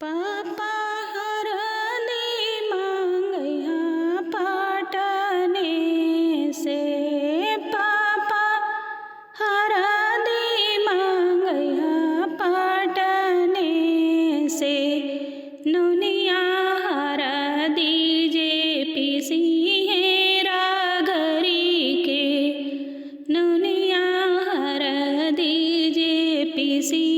पापा हरदी मांगैया पाटने से। पापा हरदी मांगैया पाटने से। नुनिया हरदी जे पीसी हेरा घरी के। नुनिया हरदी जे पीसी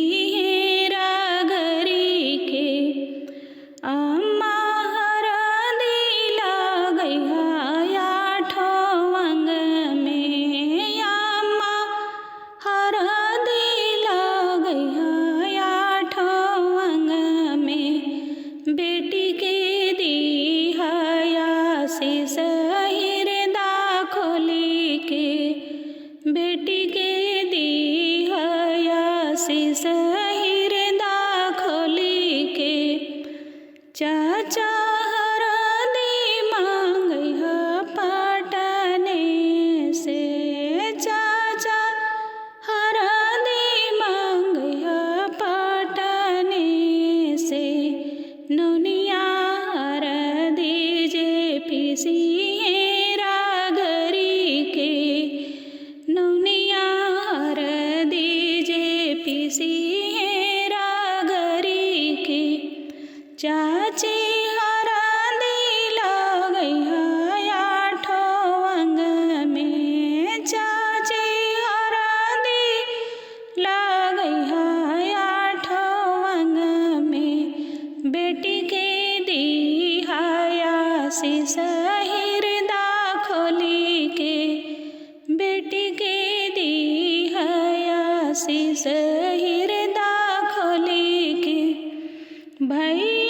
अम्मा हरदी लागैया आठो अंग में। अम्मा हरदी लागैया आठो अंग में। बेटी के दिहया शीश हृदय खोली के। बेटी के दिहया शीश हृदय खोली के। चाचा हरदी मांगैया पाटने से। चाचा हरदी मांगैया पाटने से। नुनिया हरदी जे पीसी हेरा घरी के। नुनिया हरदी जे पीसी हेरा घरी के। चाची हरदी लागैया आठो अंग में। चाची हरदी लागैया आठो अंग में। बेटी के दिहया शीश हृदय खोली के। बेटी के दिहया शीश हृदय खोली के। भई